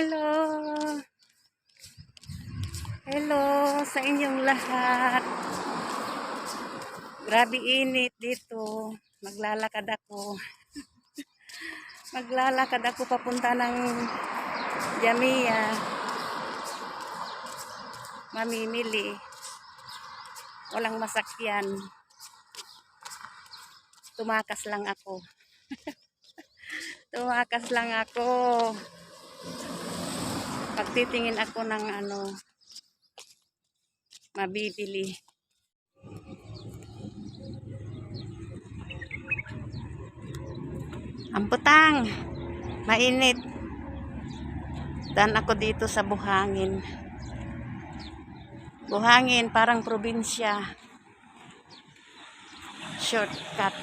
Hello! Hello sa inyong lahat. Grabe init dito. Maglalakad ako. Maglalakad ako papunta ng Jamia. Mamimili. Walang masakyan. Tumakas lang ako. Tumakas lang ako. Pagtitingin ako ng mabibili. Ang putang, mainit. Dan ako dito sa Buhangin. Buhangin, parang probinsya. Shortcut.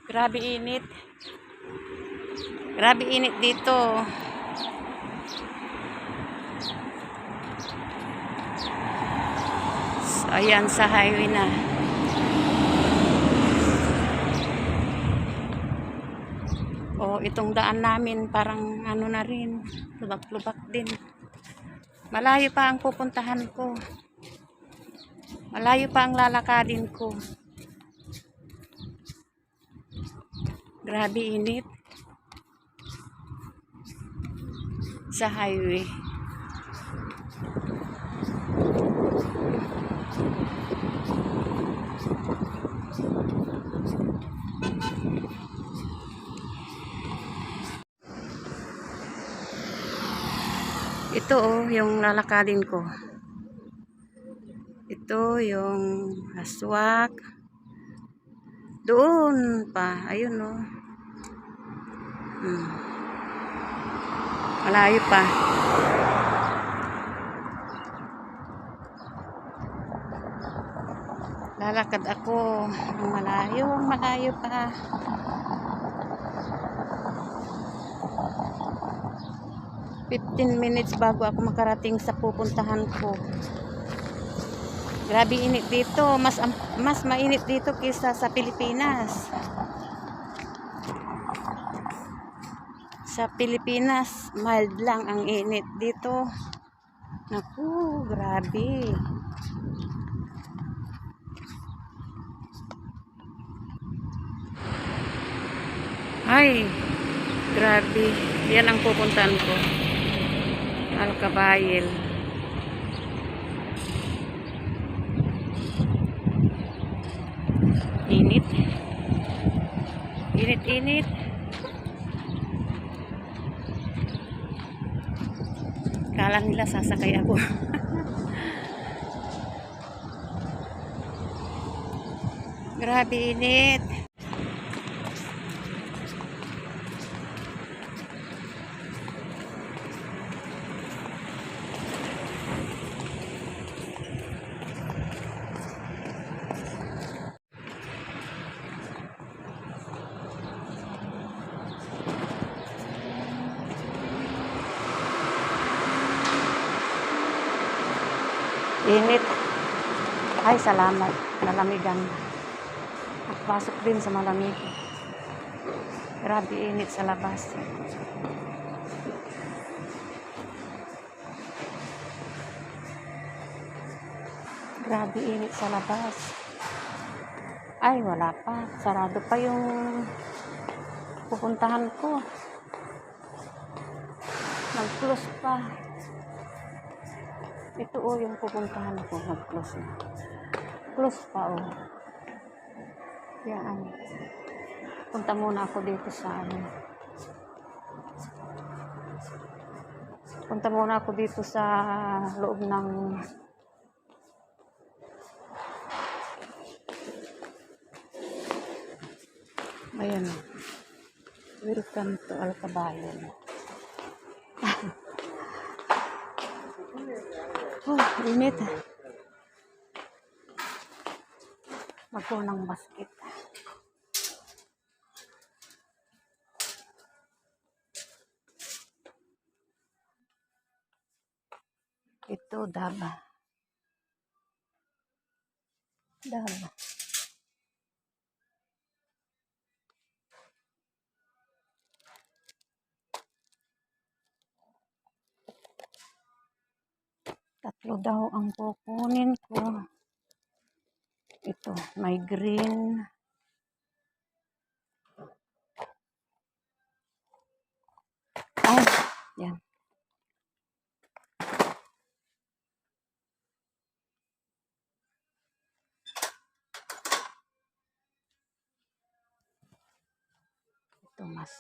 Grabe init. Grabe init dito. So, ayan sa highway na. O, itong daan namin parang na rin. Lubak-lubak din. Malayo pa ang pupuntahan ko. Malayo pa ang lalakadin ko. Grabe init. Sa highway. Ito yung lalakadin ko. Ito yung aswak. Doon pa. Ayun Malayo pa. Lalakad ako. Malayo pa. Fifteen minutes bago ako makarating sa pupuntahan ko. Grabe init dito. Mas mainit dito kaysa sa Pilipinas. Sa Pilipinas, mild lang ang init dito. Naku, grabe. Ay, grabe. Yan ang pupuntahan ko. Alcabayel. Init. Init. Kala nila sasakay ako. Grabe init. Init. Ay, salamat. Nalamigan. Pasok din sa malamig. Grabe init sa labas. Grabe init sa labas. Ay, wala pa. Sarado pa yung pupuntahan ko. Nag-close pa. Ito yung pupuntahan ko. Nag-close na. Close pa Yan. Punta muna ako dito sa Punta muna ako dito sa loob ng ayan. Welcome to Alcabayel. Init. Ako ng basket. Ito, Daba. ang kukunin ko. Ito, may green. Ay, yan. Ito mas.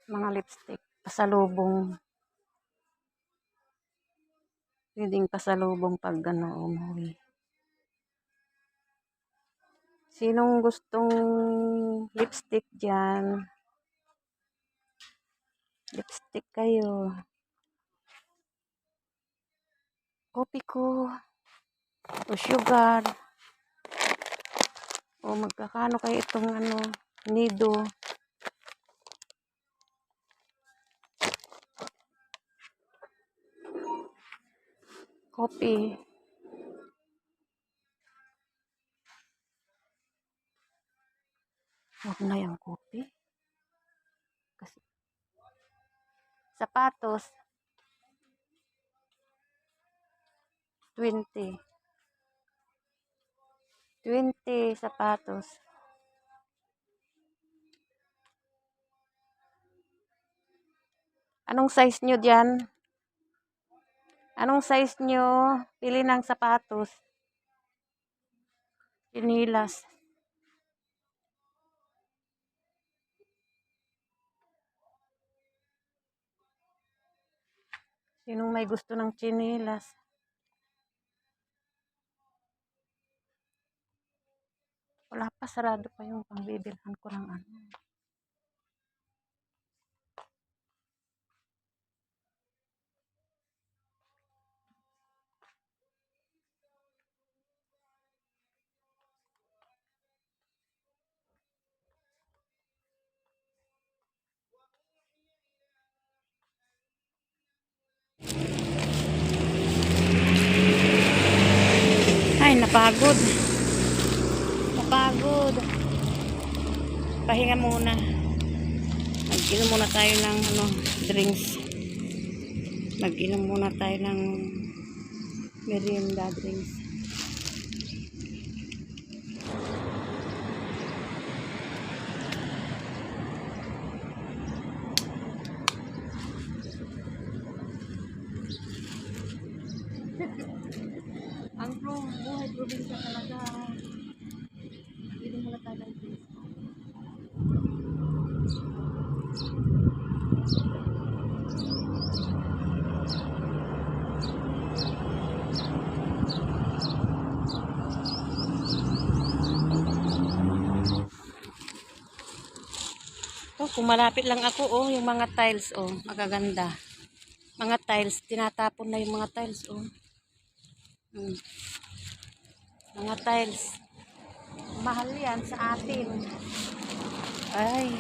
Mga lipstick, pasalubong. Pwedeng pasalubong pag umuwi. Sinong gustong lipstick dyan? Lipstick kayo. Kopi ko. O sugar. O magkakano kayo itong nido. Kopi. Huwag na yung kopi. Kasi sapatos. 20 sapatos. Anong size nyo dyan? Anong size nyo? Pili ng sapatos. Chinilas. Sinong may gusto ng chinilas? Wala pa, sarado pa yung pangbibilhan ko ng Ay, napagod. Pahinga muna. Mag-inom muna tayo ng drinks. Mag-inom muna tayo ng merienda drinks. Ang buhay probinsya talaga. Mag-inom muna tayo ng drinks. Kung malapit lang ako, yung mga tiles, magaganda. Mga tiles, tinatapon na yung mga tiles, Mga tiles. Mahal yan sa atin. Ay.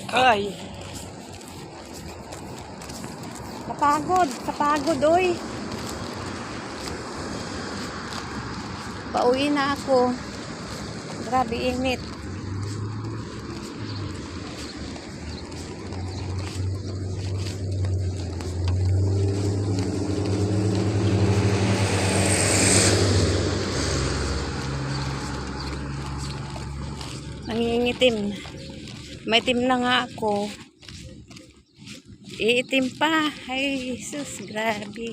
Ay. Kapagod, oy. Pauwi na ako. Grabe init. Nangingitim. May itim na nga ako. Iitim pa. Ay, Jesus, grabe.